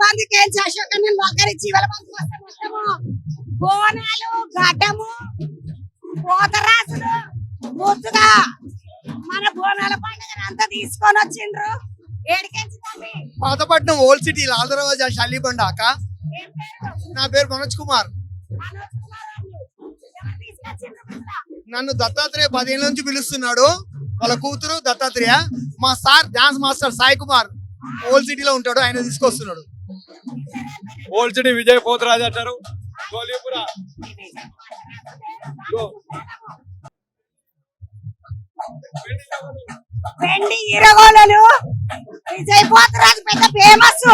మందికి ఏం అశోకన్న ఒకరిచ్చి ఇవాళ మందికి వస్తే మొత్తము బోనాలు గడ్డము పోతరాజులు ముద్దుగా మన బోనాల పండుగ అంతా తీసుకొని వచ్చిండ్రు. ఏడికెంచి తమ్మి? పాతపట్నం ఓల్డ్ సిటీ లాల్దరవాజా షాలీబండ అక్క. ఏం పేరు? నా పేరు మనోజ్ కుమార్. మనోజ్ కుమార్ అని. ఎవరు తీసుకొచ్చిండ్రు పిల్ల? నన్ను దత్తాత్రేయ 10 ఏళ్ళ నుంచి పిలుస్తున్నాడు. వాళ్ళ కూతురు దత్తాత్రేయ. మా sir dance master Sai Kumar old సిటీలో ఉంటాడు, ఆయన తీసుకొస్తున్నాడు. ఓల్డ్ సిటీ విజయ్ పోతరాజు అంటారు. గోలీపుర వెండి ఇరగోలలు విజయ్ పోతరాజు పెద్ద ఫేమస్.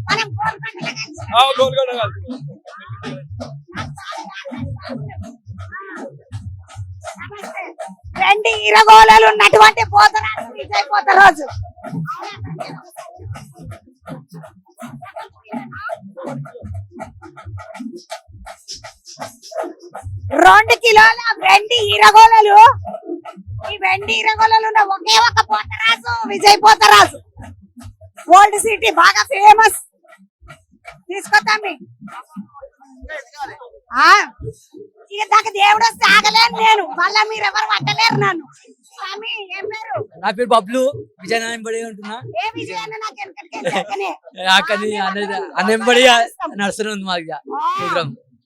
మనం గోల్కొండ కాదు. వెండి ఇరగోలలు ఉన్నటువంటి పోతరాజు విజయ్ పోతరాజు. 2 కిలోల వెండి ఇరగోలలు. ఈ వెండి ఇరగోలలు ఉన్న ఒకే ఒక పోతరాజు విజయ్ పోతరాజు. ఓల్డ్ సిటీ బాగా ఫేమస్. తీసుకొద్దామి. ఇక దాకా దేవుడు వస్తే ఆగలేను నేను. మళ్ళా మీరు ఎవరు పట్టలేరు నన్ను. స్వామి ఏం పేరు? నా పేరు బబ్లు. విజయనగరం బడి ఉంటున్నా. ఏ విజయాన్ని నాకు వెనకటికి అక్కడి అన్నెంబడి నడుస్తుంది మాకు ప్రోగ్రామ్.